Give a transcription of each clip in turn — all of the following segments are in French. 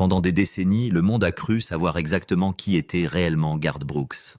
Pendant des décennies, le monde a cru savoir exactement qui était réellement Garth Brooks.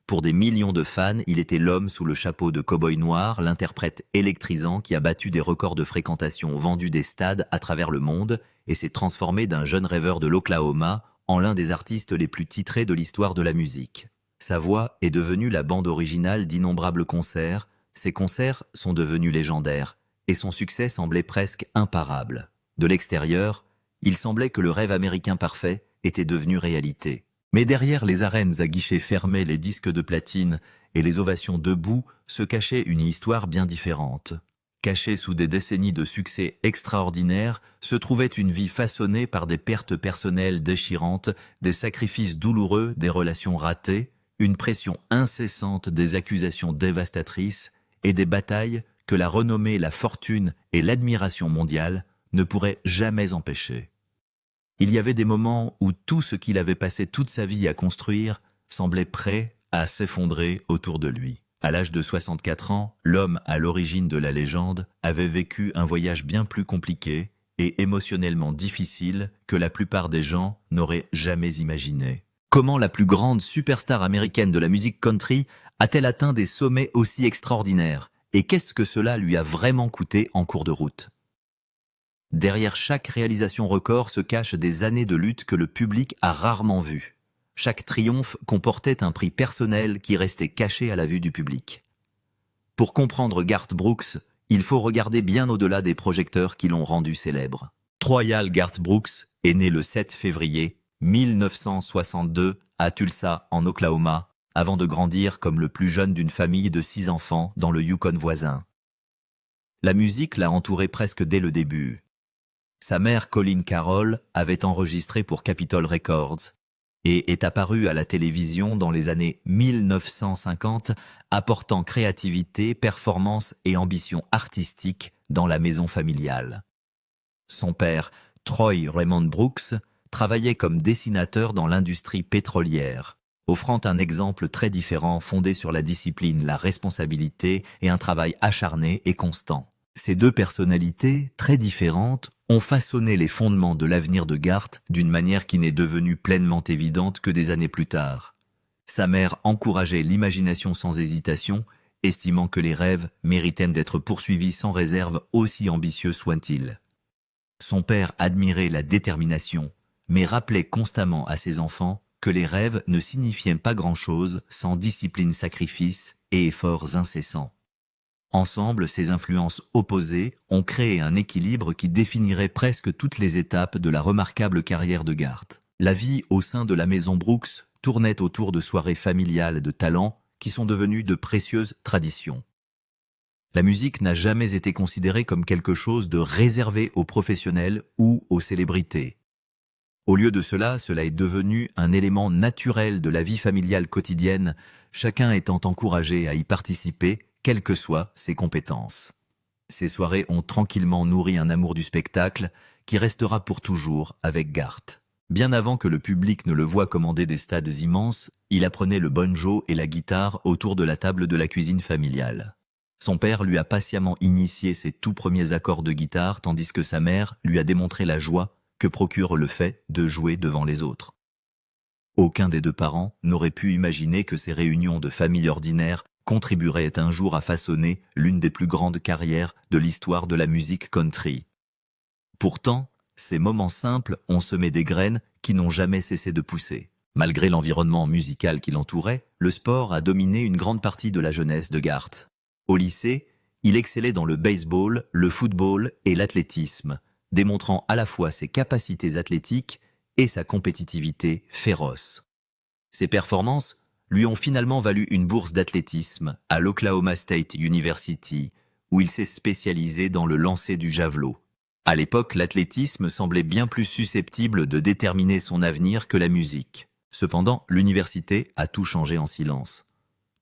Pour des millions de fans, il était l'homme sous le chapeau de cow-boy noir, l'interprète électrisant qui a battu des records de fréquentation, vendu des stades à travers le monde et s'est transformé d'un jeune rêveur de l'Oklahoma en l'un des artistes les plus titrés de l'histoire de la musique. Sa voix est devenue la bande originale d'innombrables concerts, ses concerts sont devenus légendaires et son succès semblait presque imparable. De l'extérieur, il semblait que le rêve américain parfait était devenu réalité. Mais derrière les arènes à guichets fermés, les disques de platine et les ovations debout se cachait une histoire bien différente. Cachée sous des décennies de succès extraordinaires, se trouvait une vie façonnée par des pertes personnelles déchirantes, des sacrifices douloureux, des relations ratées, une pression incessante des accusations dévastatrices et des batailles que la renommée, la fortune et l'admiration mondiale ne pourraient jamais empêcher. Il y avait des moments où tout ce qu'il avait passé toute sa vie à construire semblait prêt à s'effondrer autour de lui. À l'âge de 64 ans, l'homme à l'origine de la légende avait vécu un voyage bien plus compliqué et émotionnellement difficile que la plupart des gens n'auraient jamais imaginé. Comment la plus grande superstar américaine de la musique country a-t-elle atteint des sommets aussi extraordinaires? Et qu'est-ce que cela lui a vraiment coûté en cours de route? Derrière chaque réalisation record se cachent des années de lutte que le public a rarement vues. Chaque triomphe comportait un prix personnel qui restait caché à la vue du public. Pour comprendre Garth Brooks, il faut regarder bien au-delà des projecteurs qui l'ont rendu célèbre. Troyal Garth Brooks est né le 7 février 1962 à Tulsa, en Oklahoma, avant de grandir comme le plus jeune d'une famille de 6 enfants dans le Yukon voisin. La musique l'a entouré presque dès le début. Sa mère, Colleen Carroll, avait enregistré pour Capitol Records et est apparue à la télévision dans les années 1950, apportant créativité, performance et ambition artistique dans la maison familiale. Son père, Troy Raymond Brooks, travaillait comme dessinateur dans l'industrie pétrolière, offrant un exemple très différent fondé sur la discipline, la responsabilité et un travail acharné et constant. Ces deux personnalités, très différentes, ont façonné les fondements de l'avenir de Garth d'une manière qui n'est devenue pleinement évidente que des années plus tard. Sa mère encourageait l'imagination sans hésitation, estimant que les rêves méritaient d'être poursuivis sans réserve, aussi ambitieux soient-ils. Son père admirait la détermination, mais rappelait constamment à ses enfants que les rêves ne signifiaient pas grand-chose sans discipline, sacrifice et efforts incessants. Ensemble, ces influences opposées ont créé un équilibre qui définirait presque toutes les étapes de la remarquable carrière de Garth. La vie au sein de la maison Brooks tournait autour de soirées familiales de talent qui sont devenues de précieuses traditions. La musique n'a jamais été considérée comme quelque chose de réservé aux professionnels ou aux célébrités. Au lieu de cela, cela est devenu un élément naturel de la vie familiale quotidienne, chacun étant encouragé à y participer, quelles que soient ses compétences. Ces soirées ont tranquillement nourri un amour du spectacle qui restera pour toujours avec Garth. Bien avant que le public ne le voie commander des stades immenses, il apprenait le banjo et la guitare autour de la table de la cuisine familiale. Son père lui a patiemment initié ses tout premiers accords de guitare, tandis que sa mère lui a démontré la joie que procure le fait de jouer devant les autres. Aucun des deux parents n'aurait pu imaginer que ces réunions de famille ordinaires contribuerait un jour à façonner l'une des plus grandes carrières de l'histoire de la musique country. Pourtant, ces moments simples ont semé des graines qui n'ont jamais cessé de pousser. Malgré l'environnement musical qui l'entourait, le sport a dominé une grande partie de la jeunesse de Garth. Au lycée, il excellait dans le baseball, le football et l'athlétisme, démontrant à la fois ses capacités athlétiques et sa compétitivité féroce. Ses performances lui ont finalement valu une bourse d'athlétisme à l'Oklahoma State University, où il s'est spécialisé dans le lancer du javelot. À l'époque, l'athlétisme semblait bien plus susceptible de déterminer son avenir que la musique. Cependant, l'université a tout changé en silence.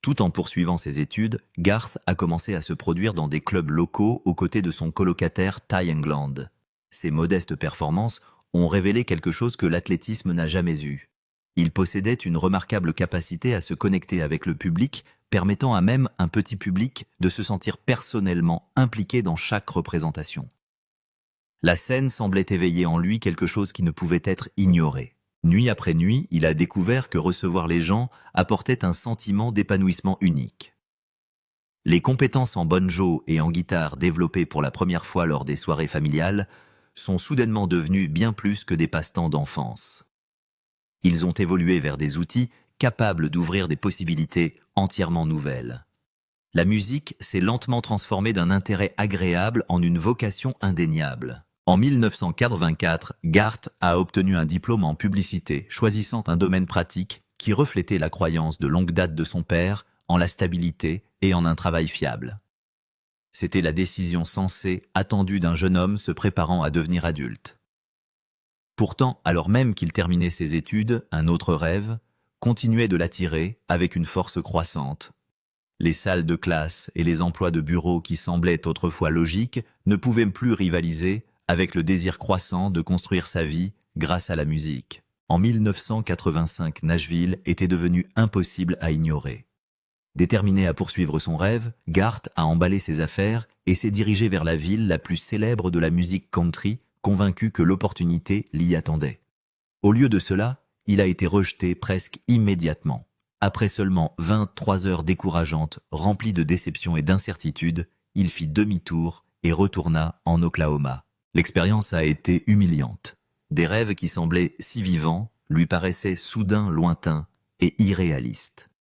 Tout en poursuivant ses études, Garth a commencé à se produire dans des clubs locaux aux côtés de son colocataire Ty England. Ses modestes performances ont révélé quelque chose que l'athlétisme n'a jamais eu. Il possédait une remarquable capacité à se connecter avec le public, permettant à même un petit public de se sentir personnellement impliqué dans chaque représentation. La scène semblait éveiller en lui quelque chose qui ne pouvait être ignoré. Nuit après nuit, il a découvert que recevoir les gens apportait un sentiment d'épanouissement unique. Les compétences en banjo et en guitare développées pour la première fois lors des soirées familiales sont soudainement devenues bien plus que des passe-temps d'enfance. Ils ont évolué vers des outils capables d'ouvrir des possibilités entièrement nouvelles. La musique s'est lentement transformée d'un intérêt agréable en une vocation indéniable. En 1984, Garth a obtenu un diplôme en publicité, choisissant un domaine pratique qui reflétait la croyance de longue date de son père en la stabilité et en un travail fiable. C'était la décision sensée, attendue d'un jeune homme se préparant à devenir adulte. Pourtant, alors même qu'il terminait ses études, un autre rêve continuait de l'attirer avec une force croissante. Les salles de classe et les emplois de bureau qui semblaient autrefois logiques ne pouvaient plus rivaliser avec le désir croissant de construire sa vie grâce à la musique. En 1985, Nashville était devenu impossible à ignorer. Déterminé à poursuivre son rêve, Garth a emballé ses affaires et s'est dirigé vers la ville la plus célèbre de la musique country, convaincu que l'opportunité l'y attendait. Au lieu de cela, il a été rejeté presque immédiatement. Après seulement 23 heures décourageantes, remplies de déceptions et d'incertitudes, il fit demi-tour et retourna en Oklahoma. L'expérience a été humiliante. Des rêves qui semblaient si vivants lui paraissaient soudain lointains et irréalistes.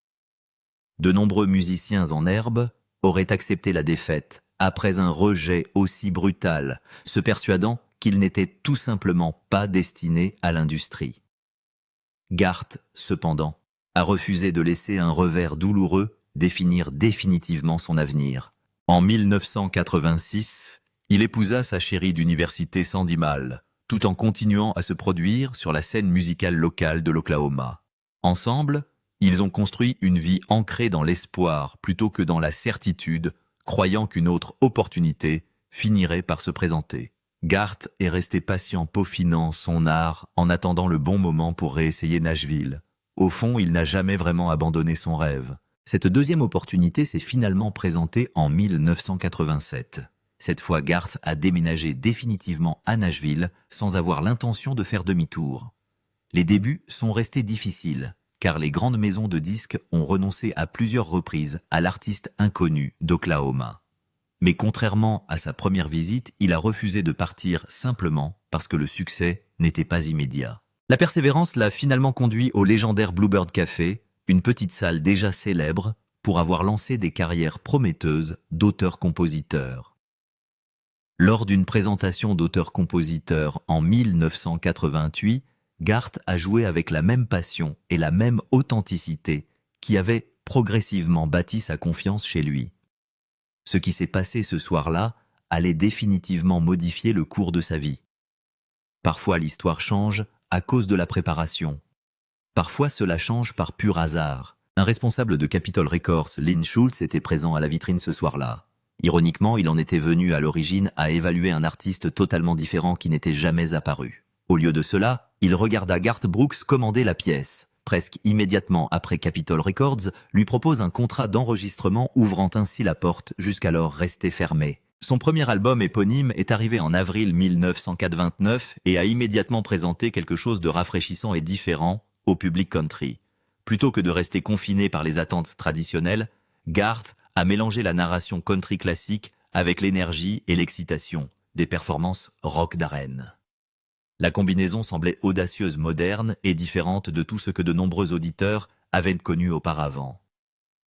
De nombreux musiciens en herbe auraient accepté la défaite après un rejet aussi brutal, se persuadant qu'ils n'étaient tout simplement pas destinés à l'industrie. Garth, cependant, a refusé de laisser un revers douloureux définir définitivement son avenir. En 1986, il épousa sa chérie d'université Sandy Mal, tout en continuant à se produire sur la scène musicale locale de l'Oklahoma. Ensemble, ils ont construit une vie ancrée dans l'espoir plutôt que dans la certitude, croyant qu'une autre opportunité finirait par se présenter. Garth est resté patient peaufinant son art en attendant le bon moment pour réessayer Nashville. Au fond, il n'a jamais vraiment abandonné son rêve. Cette deuxième opportunité s'est finalement présentée en 1987. Cette fois, Garth a déménagé définitivement à Nashville sans avoir l'intention de faire demi-tour. Les débuts sont restés difficiles, car les grandes maisons de disques ont renoncé à plusieurs reprises à l'artiste inconnu d'Oklahoma. Mais contrairement à sa première visite, il a refusé de partir simplement parce que le succès n'était pas immédiat. La persévérance l'a finalement conduit au légendaire Bluebird Café, une petite salle déjà célèbre pour avoir lancé des carrières prometteuses d'auteurs-compositeurs. Lors d'une présentation d'auteurs-compositeurs en 1988, Garth a joué avec la même passion et la même authenticité qui avaient progressivement bâti sa confiance chez lui. Ce qui s'est passé ce soir-là allait définitivement modifier le cours de sa vie. Parfois l'histoire change à cause de la préparation. Parfois cela change par pur hasard. Un responsable de Capitol Records, Lynn Schultz, était présent à la vitrine ce soir-là. Ironiquement, il en était venu à l'origine à évaluer un artiste totalement différent qui n'était jamais apparu. Au lieu de cela, il regarda Garth Brooks commander la pièce. Presque immédiatement après Capitol Records, lui propose un contrat d'enregistrement ouvrant ainsi la porte jusqu'alors restée fermée. Son premier album éponyme est arrivé en avril 1989 et a immédiatement présenté quelque chose de rafraîchissant et différent au public country. Plutôt que de rester confiné par les attentes traditionnelles, Garth a mélangé la narration country classique avec l'énergie et l'excitation des performances rock d'arène. La combinaison semblait audacieuse, moderne et différente de tout ce que de nombreux auditeurs avaient connu auparavant.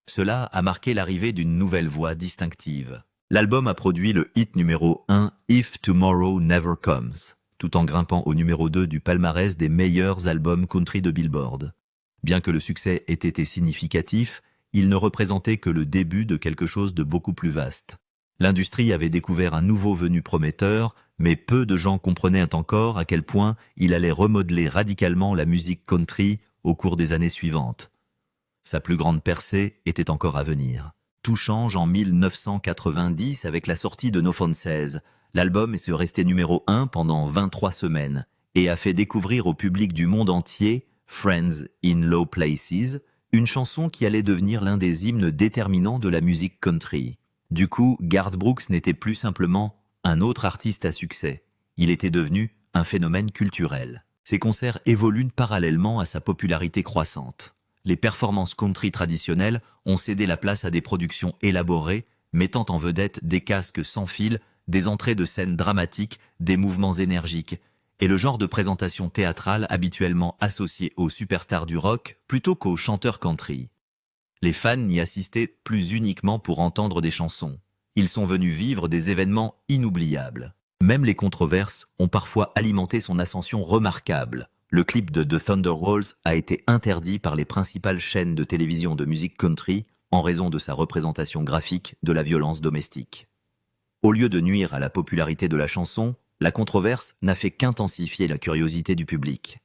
Cela a marqué l'arrivée d'une nouvelle voix distinctive. L'album a produit le hit numéro 1 « If Tomorrow Never Comes », tout en grimpant au numéro 2 du palmarès des meilleurs albums country de Billboard. Bien que le succès ait été significatif, il ne représentait que le début de quelque chose de beaucoup plus vaste. L'industrie avait découvert un nouveau venu prometteur, mais peu de gens comprenaient encore à quel point il allait remodeler radicalement la musique country au cours des années suivantes. Sa plus grande percée était encore à venir. Tout change en 1990 avec la sortie de No Phone 16. L'album est resté numéro 1 pendant 23 semaines et a fait découvrir au public du monde entier Friends in Low Places, une chanson qui allait devenir l'un des hymnes déterminants de la musique country. Du coup, Garth Brooks n'était plus simplement un autre artiste à succès. Il était devenu un phénomène culturel. Ses concerts évoluent parallèlement à sa popularité croissante. Les performances country traditionnelles ont cédé la place à des productions élaborées, mettant en vedette des casques sans fil, des entrées de scène dramatiques, des mouvements énergiques, et le genre de présentation théâtrale habituellement associé aux superstars du rock plutôt qu'aux chanteurs country. Les fans n'y assistaient plus uniquement pour entendre des chansons. Ils sont venus vivre des événements inoubliables. Même les controverses ont parfois alimenté son ascension remarquable. Le clip de The Thunderwolves a été interdit par les principales chaînes de télévision de musique country en raison de sa représentation graphique de la violence domestique. Au lieu de nuire à la popularité de la chanson, la controverse n'a fait qu'intensifier la curiosité du public.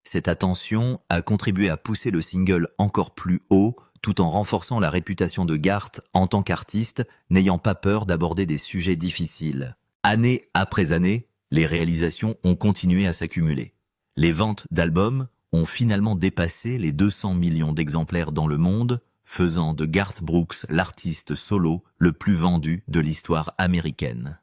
Cette attention a contribué à pousser le single encore plus haut, tout en renforçant la réputation de Garth en tant qu'artiste, n'ayant pas peur d'aborder des sujets difficiles. Année après année, les réalisations ont continué à s'accumuler. Les ventes d'albums ont finalement dépassé les 200 millions d'exemplaires dans le monde, faisant de Garth Brooks l'artiste solo le plus vendu de l'histoire américaine.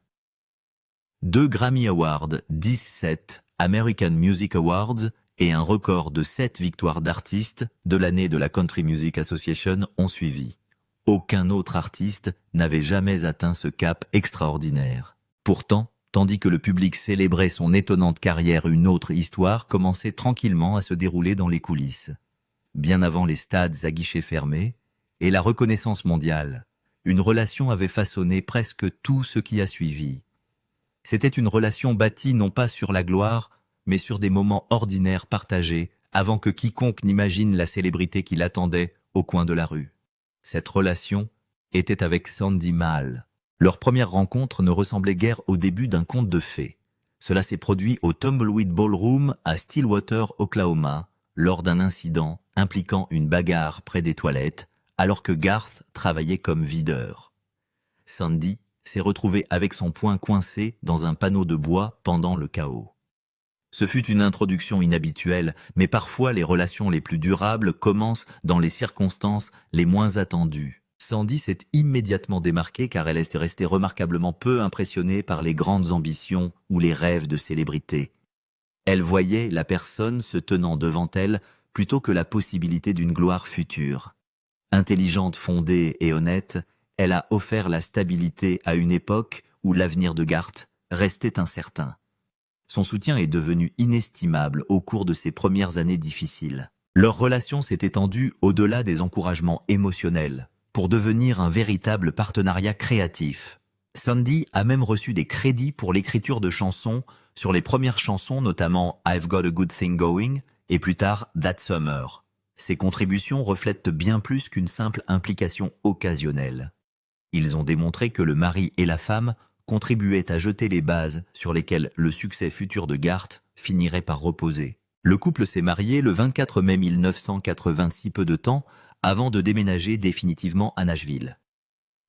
2 Grammy Awards, 17 American Music Awards et un record de 7 victoires d'artistes de l'année de la Country Music Association ont suivi. Aucun autre artiste n'avait jamais atteint ce cap extraordinaire. Pourtant, tandis que le public célébrait son étonnante carrière, une autre histoire commençait tranquillement à se dérouler dans les coulisses. Bien avant les stades à guichets fermés et la reconnaissance mondiale, une relation avait façonné presque tout ce qui a suivi. C'était une relation bâtie non pas sur la gloire, mais sur des moments ordinaires partagés avant que quiconque n'imagine la célébrité qui l'attendait au coin de la rue. Cette relation était avec Sandy Mal. Leur première rencontre ne ressemblait guère au début d'un conte de fées. Cela s'est produit au Tumbleweed Ballroom à Stillwater, Oklahoma, lors d'un incident impliquant une bagarre près des toilettes, alors que Garth travaillait comme videur. Sandy s'est retrouvée avec son poing coincé dans un panneau de bois pendant le chaos. Ce fut une introduction inhabituelle, mais parfois les relations les plus durables commencent dans les circonstances les moins attendues. Sandy s'est immédiatement démarquée car elle est restée remarquablement peu impressionnée par les grandes ambitions ou les rêves de célébrité. Elle voyait la personne se tenant devant elle plutôt que la possibilité d'une gloire future. Intelligente, fondée et honnête, elle a offert la stabilité à une époque où l'avenir de Garth restait incertain. Son soutien est devenu inestimable au cours de ces premières années difficiles. Leur relation s'est étendue au-delà des encouragements émotionnels, pour devenir un véritable partenariat créatif. Sandy a même reçu des crédits pour l'écriture de chansons sur les premières chansons, notamment I've Got a Good Thing Going et plus tard That Summer. Ces contributions reflètent bien plus qu'une simple implication occasionnelle. Ils ont démontré que le mari et la femme contribuaient à jeter les bases sur lesquelles le succès futur de Garth finirait par reposer. Le couple s'est marié le 24 mai 1986, peu de temps avant de déménager définitivement à Nashville.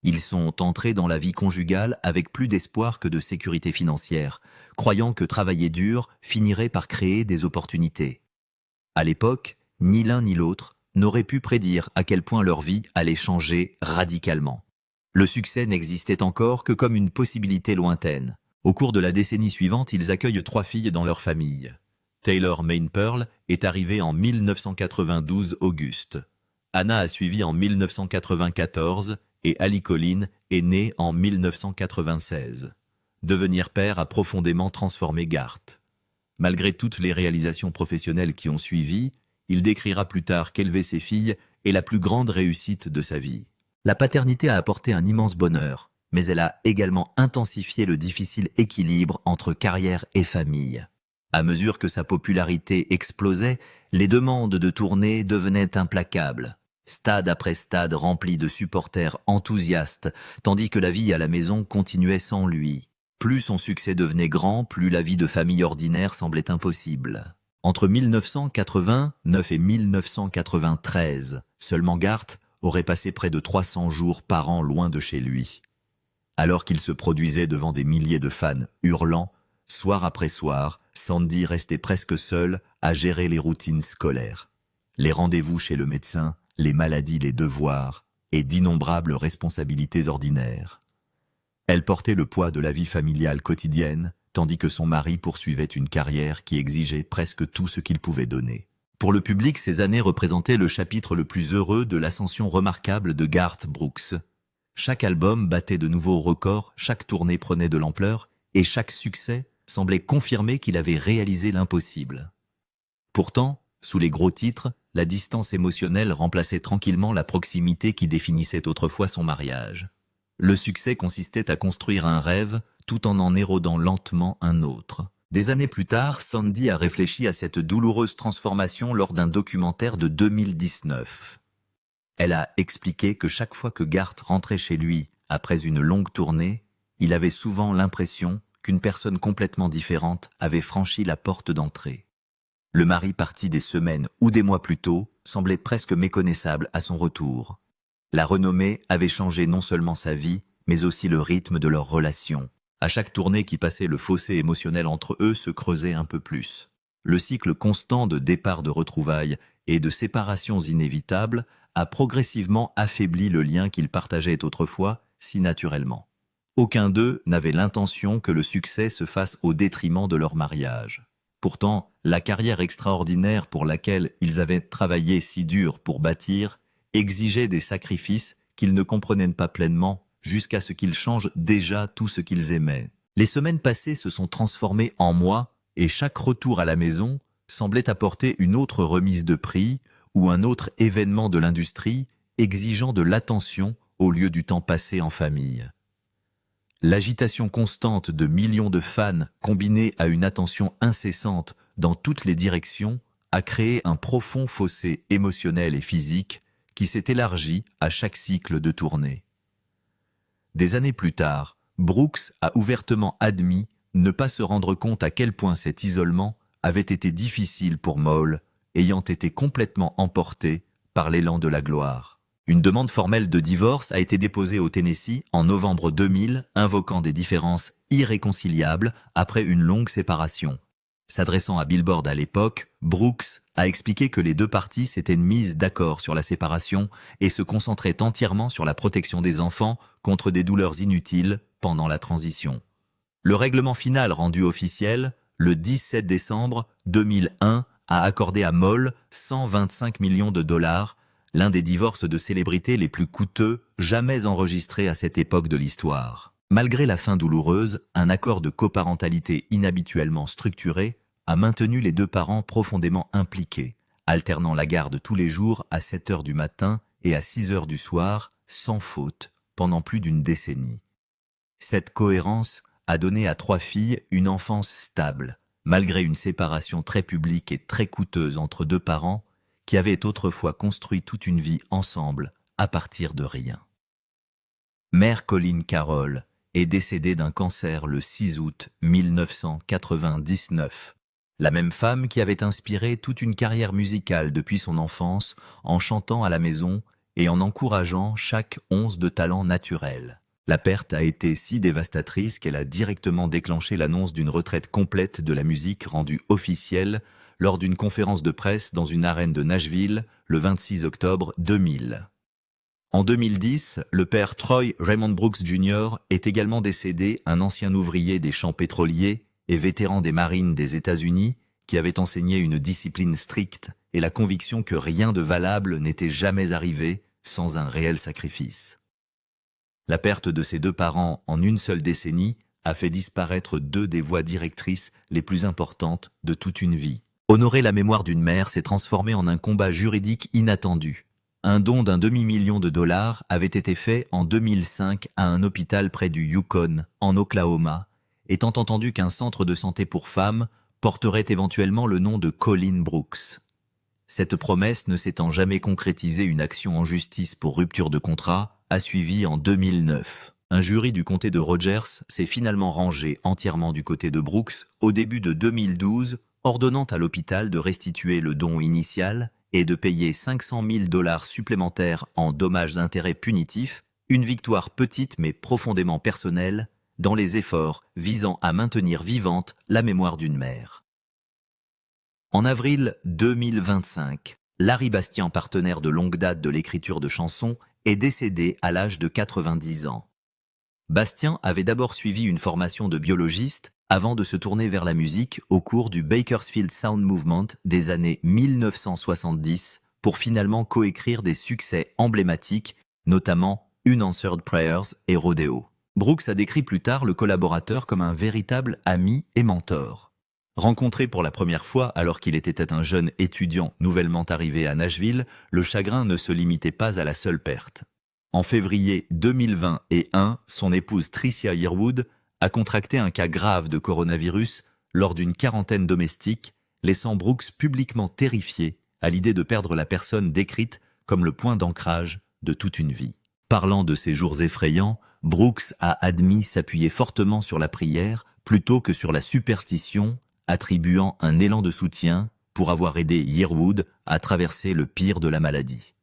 Ils sont entrés dans la vie conjugale avec plus d'espoir que de sécurité financière, croyant que travailler dur finirait par créer des opportunités. À l'époque, ni l'un ni l'autre n'auraient pu prédire à quel point leur vie allait changer radicalement. Le succès n'existait encore que comme une possibilité lointaine. Au cours de la décennie suivante, ils accueillent 3 filles dans leur famille. Taylor Maine Pearl est arrivée en 1992 Auguste. Anna a suivi en 1994 et Ali Collin est née en 1996. Devenir père a profondément transformé Garth. Malgré toutes les réalisations professionnelles qui ont suivi, il décrira plus tard qu'élever ses filles est la plus grande réussite de sa vie. La paternité a apporté un immense bonheur, mais elle a également intensifié le difficile équilibre entre carrière et famille. À mesure que sa popularité explosait, les demandes de tournée devenaient implacables. Stade après stade rempli de supporters enthousiastes, tandis que la vie à la maison continuait sans lui. Plus son succès devenait grand, plus la vie de famille ordinaire semblait impossible. Entre 1989 et 1993, seulement Garth aurait passé près de 300 jours par an loin de chez lui. Alors qu'il se produisait devant des milliers de fans hurlants, soir après soir, Sandy restait presque seule à gérer les routines scolaires. Les rendez-vous chez le médecin, les maladies, les devoirs et d'innombrables responsabilités ordinaires. Elle portait le poids de la vie familiale quotidienne, tandis que son mari poursuivait une carrière qui exigeait presque tout ce qu'il pouvait donner. Pour le public, ces années représentaient le chapitre le plus heureux de l'ascension remarquable de Garth Brooks. Chaque album battait de nouveaux records, chaque tournée prenait de l'ampleur, et chaque succès semblait confirmer qu'il avait réalisé l'impossible. Pourtant, sous les gros titres, la distance émotionnelle remplaçait tranquillement la proximité qui définissait autrefois son mariage. Le succès consistait à construire un rêve tout en érodant lentement un autre. Des années plus tard, Sandy a réfléchi à cette douloureuse transformation lors d'un documentaire de 2019. Elle a expliqué que chaque fois que Garth rentrait chez lui après une longue tournée, il avait souvent l'impression qu'une personne complètement différente avait franchi la porte d'entrée. Le mari parti des semaines ou des mois plus tôt semblait presque méconnaissable à son retour. La renommée avait changé non seulement sa vie, mais aussi le rythme de leur relation. À chaque tournée qui passait, le fossé émotionnel entre eux se creusait un peu plus. Le cycle constant de départs de retrouvailles et de séparations inévitables a progressivement affaibli le lien qu'ils partageaient autrefois si naturellement. Aucun d'eux n'avait l'intention que le succès se fasse au détriment de leur mariage. Pourtant, la carrière extraordinaire pour laquelle ils avaient travaillé si dur pour bâtir exigeait des sacrifices qu'ils ne comprenaient pas pleinement jusqu'à ce qu'ils changent déjà tout ce qu'ils aimaient. Les semaines passées se sont transformées en mois et chaque retour à la maison semblait apporter une autre remise de prix ou un autre événement de l'industrie exigeant de l'attention au lieu du temps passé en famille. L'agitation constante de millions de fans combinée à une attention incessante dans toutes les directions a créé un profond fossé émotionnel et physique qui s'est élargi à chaque cycle de tournée. Des années plus tard, Brooks a ouvertement admis ne pas se rendre compte à quel point cet isolement avait été difficile pour Moll, ayant été complètement emporté par l'élan de la gloire. Une demande formelle de divorce a été déposée au Tennessee en novembre 2000, invoquant des différences irréconciliables après une longue séparation. S'adressant à Billboard à l'époque, Brooks a expliqué que les deux parties s'étaient mises d'accord sur la séparation et se concentraient entièrement sur la protection des enfants contre des douleurs inutiles pendant la transition. Le règlement final rendu officiel, le 17 décembre 2001, a accordé à Moll 125 millions de dollars, l'un des divorces de célébrités les plus coûteux jamais enregistrés à cette époque de l'histoire. Malgré la fin douloureuse, un accord de coparentalité inhabituellement structuré a maintenu les deux parents profondément impliqués, alternant la garde tous les jours à 7 heures du matin et à 6 heures du soir, sans faute, pendant plus d'une décennie. Cette cohérence a donné à 3 filles une enfance stable, malgré une séparation très publique et très coûteuse entre deux parents qui avaient autrefois construit toute une vie ensemble à partir de rien. Mère Colleen Carroll est décédée d'un cancer le 6 août 1999. La même femme qui avait inspiré toute une carrière musicale depuis son enfance en chantant à la maison et en encourageant chaque once de talent naturel. La perte a été si dévastatrice qu'elle a directement déclenché l'annonce d'une retraite complète de la musique rendue officielle lors d'une conférence de presse dans une arène de Nashville le 26 octobre 2000. En 2010, le père Troy Raymond Brooks Jr. est également décédé, un ancien ouvrier des champs pétroliers et vétéran des marines des États-Unis qui avait enseigné une discipline stricte et la conviction que rien de valable n'était jamais arrivé sans un réel sacrifice. La perte de ses deux parents en une seule décennie a fait disparaître 2 des voies directrices les plus importantes de toute une vie. Honorer la mémoire d'une mère s'est transformé en un combat juridique inattendu. Un don d'un demi-million de dollars avait été fait en 2005 à un hôpital près du Yukon, en Oklahoma, étant entendu qu'un centre de santé pour femmes porterait éventuellement le nom de Colleen Brooks. Cette promesse ne s'étant jamais concrétisée, une action en justice pour rupture de contrat a suivi en 2009. Un jury du comté de Rogers s'est finalement rangé entièrement du côté de Brooks au début de 2012, ordonnant à l'hôpital de restituer le don initial et de payer 500 000 dollars supplémentaires en dommages d'intérêt punitifs, une victoire petite mais profondément personnelle dans les efforts visant à maintenir vivante la mémoire d'une mère. En avril 2025, Larry Bastien, partenaire de longue date de l'écriture de chansons, est décédé à l'âge de 90 ans. Bastien avait d'abord suivi une formation de biologiste avant de se tourner vers la musique au cours du Bakersfield Sound Movement des années 1970 pour finalement coécrire des succès emblématiques, notamment Unanswered Prayers et Rodeo. Brooks a décrit plus tard le collaborateur comme un véritable ami et mentor. Rencontré pour la première fois alors qu'il était un jeune étudiant nouvellement arrivé à Nashville, le chagrin ne se limitait pas à la seule perte. En février 2021, son épouse Tricia Yearwood a contracté un cas grave de coronavirus lors d'une quarantaine domestique, laissant Brooks publiquement terrifié à l'idée de perdre la personne décrite comme le point d'ancrage de toute une vie. Parlant de ces jours effrayants, Brooks a admis s'appuyer fortement sur la prière plutôt que sur la superstition, attribuant un élan de soutien pour avoir aidé Yearwood à traverser le pire de la maladie.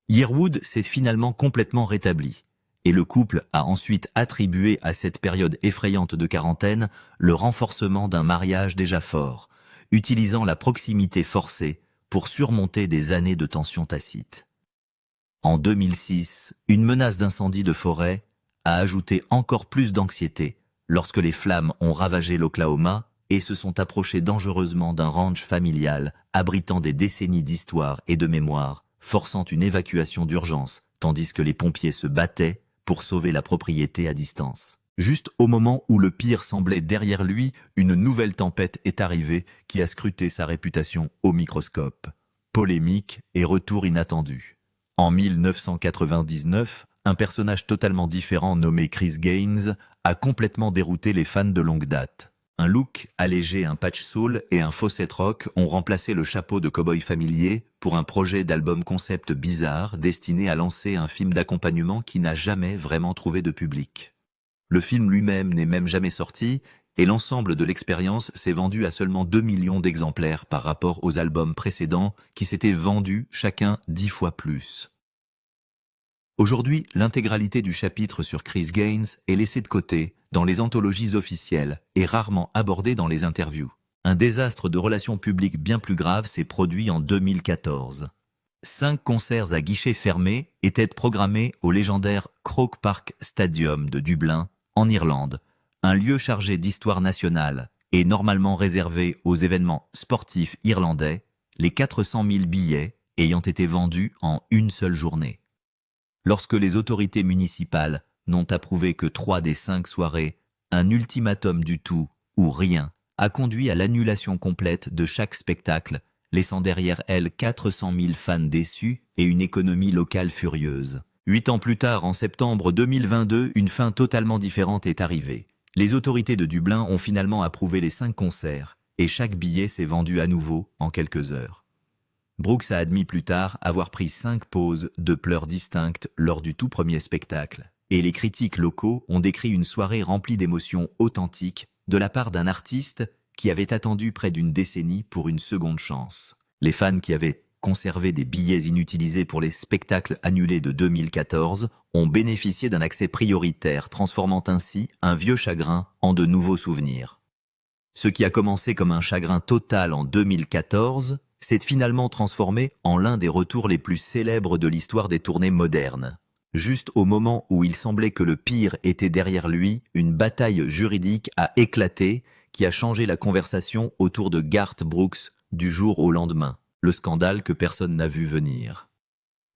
Yearwood s'est finalement complètement rétabli, et le couple a ensuite attribué à cette période effrayante de quarantaine le renforcement d'un mariage déjà fort, utilisant la proximité forcée pour surmonter des années de tension tacite. En 2006, une menace d'incendie de forêt a ajouté encore plus d'anxiété lorsque les flammes ont ravagé l'Oklahoma et se sont approchées dangereusement d'un ranch familial abritant des décennies d'histoire et de mémoire, forçant une évacuation d'urgence, tandis que les pompiers se battaient pour sauver la propriété à distance. Juste au moment où le pire semblait derrière lui, une nouvelle tempête est arrivée qui a scruté sa réputation au microscope. Polémique et retour inattendu. En 1999, un personnage totalement différent nommé Chris Gaines a complètement dérouté les fans de longue date. Un look allégé, un patch soul et un faucet rock ont remplacé le chapeau de cow-boy familier pour un projet d'album concept bizarre destiné à lancer un film d'accompagnement qui n'a jamais vraiment trouvé de public. Le film lui-même n'est même jamais sorti et l'ensemble de l'expérience s'est vendu à seulement 2 millions d'exemplaires par rapport aux albums précédents qui s'étaient vendus chacun 10 fois plus. Aujourd'hui, l'intégralité du chapitre sur Chris Gaines est laissée de côté dans les anthologies officielles et rarement abordée dans les interviews. Un désastre de relations publiques bien plus grave s'est produit en 2014. 5 concerts à guichets fermés étaient programmés au légendaire Croke Park Stadium de Dublin, en Irlande, un lieu chargé d'histoire nationale et normalement réservé aux événements sportifs irlandais, les 400 000 billets ayant été vendus en une seule journée. Lorsque les autorités municipales n'ont approuvé que 3 des 5 soirées, un ultimatum du tout ou rien a conduit à l'annulation complète de chaque spectacle, laissant derrière elle 400 000 fans déçus et une économie locale furieuse. 8 ans plus tard, en septembre 2022, une fin totalement différente est arrivée. Les autorités de Dublin ont finalement approuvé les 5 concerts, et chaque billet s'est vendu à nouveau en quelques heures. Brooks a admis plus tard avoir pris 5 pauses de pleurs distinctes lors du tout premier spectacle, et les critiques locaux ont décrit une soirée remplie d'émotions authentiques de la part d'un artiste qui avait attendu près d'une décennie pour une seconde chance. Les fans qui avaient conservé des billets inutilisés pour les spectacles annulés de 2014 ont bénéficié d'un accès prioritaire, transformant ainsi un vieux chagrin en de nouveaux souvenirs. Ce qui a commencé comme un chagrin total en 2014 s'est finalement transformé en l'un des retours les plus célèbres de l'histoire des tournées modernes. Juste au moment où il semblait que le pire était derrière lui, une bataille juridique a éclaté qui a changé la conversation autour de Garth Brooks du jour au lendemain, le scandale que personne n'a vu venir.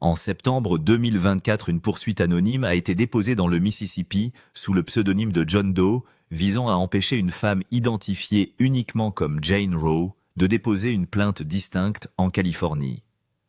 En septembre 2024, une poursuite anonyme a été déposée dans le Mississippi sous le pseudonyme de John Doe, visant à empêcher une femme identifiée uniquement comme Jane Roe de déposer une plainte distincte en Californie.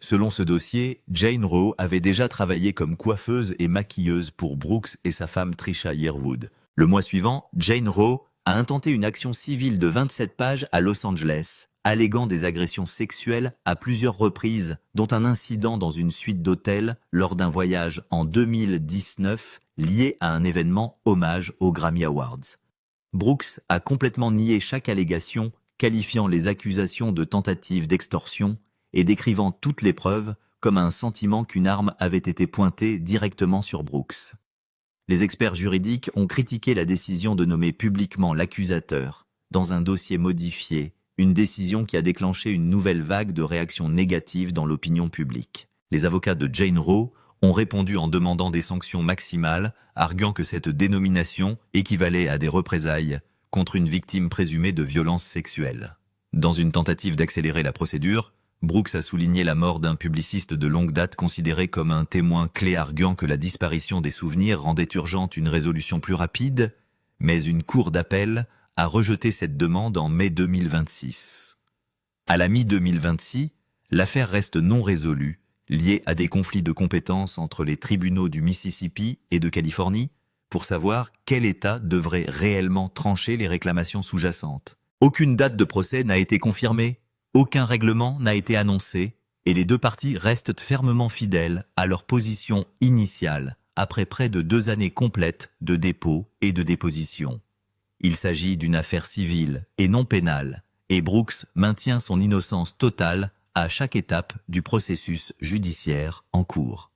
Selon ce dossier, Jane Roe avait déjà travaillé comme coiffeuse et maquilleuse pour Brooks et sa femme Tricia Yearwood. Le mois suivant, Jane Roe a intenté une action civile de 27 pages à Los Angeles, alléguant des agressions sexuelles à plusieurs reprises, dont un incident dans une suite d'hôtel lors d'un voyage en 2019 lié à un événement hommage aux Grammy Awards. Brooks a complètement nié chaque allégation, qualifiant les accusations de tentative d'extorsion et décrivant toutes les preuves comme un sentiment qu'une arme avait été pointée directement sur Brooks. Les experts juridiques ont critiqué la décision de nommer publiquement l'accusateur dans un dossier modifié, une décision qui a déclenché une nouvelle vague de réactions négatives dans l'opinion publique. Les avocats de Jane Roe ont répondu en demandant des sanctions maximales, arguant que cette dénomination équivalait à des représailles contre une victime présumée de violences sexuelles. Dans une tentative d'accélérer la procédure, Brooks a souligné la mort d'un publiciste de longue date considéré comme un témoin clé, arguant que la disparition des souvenirs rendait urgente une résolution plus rapide, mais une cour d'appel a rejeté cette demande en mai 2026. À la mi-2026, l'affaire reste non résolue, liée à des conflits de compétences entre les tribunaux du Mississippi et de Californie, pour savoir quel État devrait réellement trancher les réclamations sous-jacentes. Aucune date de procès n'a été confirmée, aucun règlement n'a été annoncé, et les deux parties restent fermement fidèles à leur position initiale, après près de 2 années complètes de dépôt et de déposition. Il s'agit d'une affaire civile et non pénale, et Brooks maintient son innocence totale à chaque étape du processus judiciaire en cours.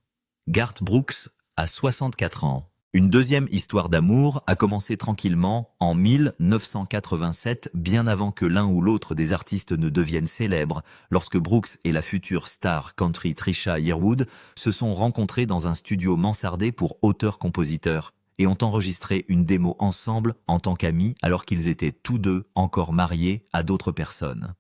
Garth Brooks a 64 ans. Une deuxième histoire d'amour a commencé tranquillement en 1987, bien avant que l'un ou l'autre des artistes ne deviennent célèbres, lorsque Brooks et la future star country Trisha Yearwood se sont rencontrés dans un studio mansardé pour auteurs-compositeurs et ont enregistré une démo ensemble en tant qu'amis alors qu'ils étaient tous deux encore mariés à d'autres personnes.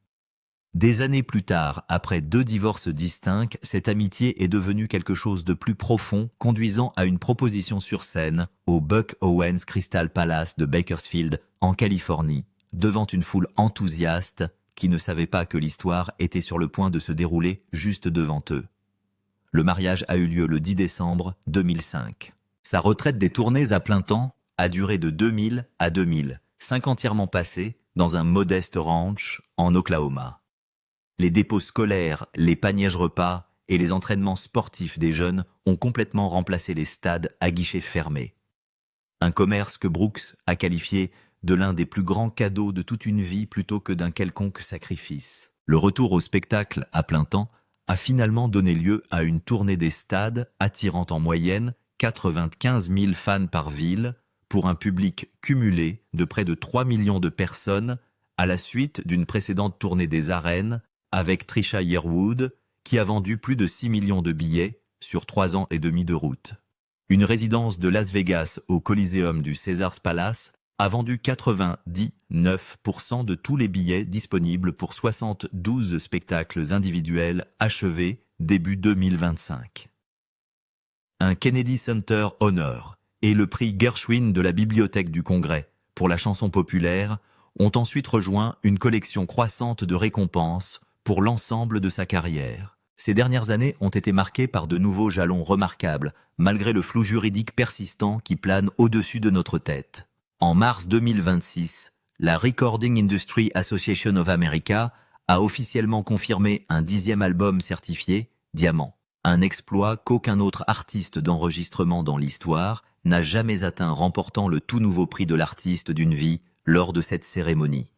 Des années plus tard, après 2 divorces distincts, cette amitié est devenue quelque chose de plus profond, conduisant à une proposition sur scène au Buck Owens Crystal Palace de Bakersfield, en Californie, devant une foule enthousiaste qui ne savait pas que l'histoire était sur le point de se dérouler juste devant eux. Le mariage a eu lieu le 10 décembre 2005. Sa retraite des tournées à plein temps a duré de 2000 à 2005 entièrement passée dans un modeste ranch en Oklahoma. Les dépôts scolaires, les paniers repas et les entraînements sportifs des jeunes ont complètement remplacé les stades à guichets fermés. Un commerce que Brooks a qualifié de l'un des plus grands cadeaux de toute une vie plutôt que d'un quelconque sacrifice. Le retour au spectacle à plein temps a finalement donné lieu à une tournée des stades attirant en moyenne 95 000 fans par ville pour un public cumulé de près de 3 millions de personnes à la suite d'une précédente tournée des arènes avec Trisha Yearwood, qui a vendu plus de 6 millions de billets sur 3 ans et demi de route. Une résidence de Las Vegas au Coliseum du Caesars Palace a vendu 99% de tous les billets disponibles pour 72 spectacles individuels achevés début 2025. Un Kennedy Center Honor et le prix Gershwin de la Bibliothèque du Congrès pour la chanson populaire ont ensuite rejoint une collection croissante de récompenses pour l'ensemble de sa carrière. Ces dernières années ont été marquées par de nouveaux jalons remarquables, malgré le flou juridique persistant qui plane au-dessus de notre tête. En mars 2026, la Recording Industry Association of America a officiellement confirmé un 10e album certifié Diamant. Un exploit qu'aucun autre artiste d'enregistrement dans l'histoire n'a jamais atteint, remportant le tout nouveau prix de l'artiste d'une vie lors de cette cérémonie.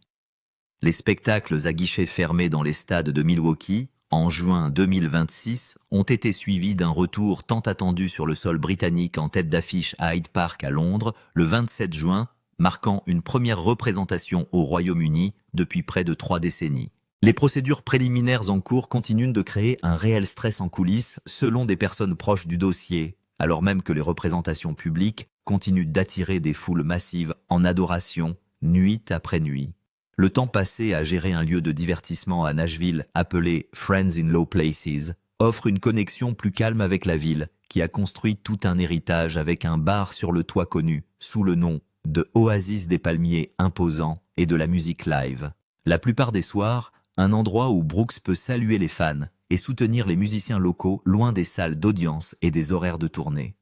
Les spectacles à guichets fermés dans les stades de Milwaukee, en juin 2026, ont été suivis d'un retour tant attendu sur le sol britannique en tête d'affiche à Hyde Park à Londres, le 27 juin, marquant une première représentation au Royaume-Uni depuis près de 3 décennies. Les procédures préliminaires en cours continuent de créer un réel stress en coulisses selon des personnes proches du dossier, alors même que les représentations publiques continuent d'attirer des foules massives en adoration, nuit après nuit. Le temps passé à gérer un lieu de divertissement à Nashville appelé Friends in Low Places offre une connexion plus calme avec la ville, qui a construit tout un héritage avec un bar sur le toit connu, sous le nom de Oasis des palmiers imposants et de la musique live. La plupart des soirs, un endroit où Brooks peut saluer les fans et soutenir les musiciens locaux loin des salles d'audience et des horaires de tournée.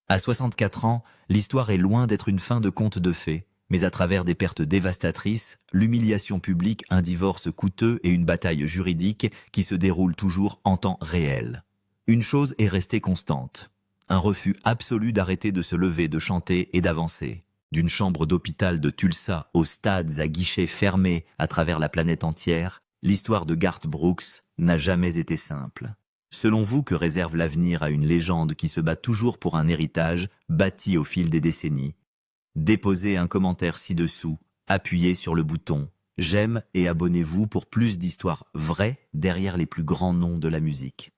À 64 ans, l'histoire est loin d'être une fin de conte de fées, mais à travers des pertes dévastatrices, l'humiliation publique, un divorce coûteux et une bataille juridique qui se déroule toujours en temps réel. Une chose est restée constante, un refus absolu d'arrêter de se lever, de chanter et d'avancer. D'une chambre d'hôpital de Tulsa aux stades à guichets fermés à travers la planète entière, l'histoire de Garth Brooks n'a jamais été simple. Selon vous, que réserve l'avenir à une légende qui se bat toujours pour un héritage bâti au fil des décennies? Déposez un commentaire ci-dessous, appuyez sur le bouton « J'aime » et abonnez-vous pour plus d'histoires vraies derrière les plus grands noms de la musique.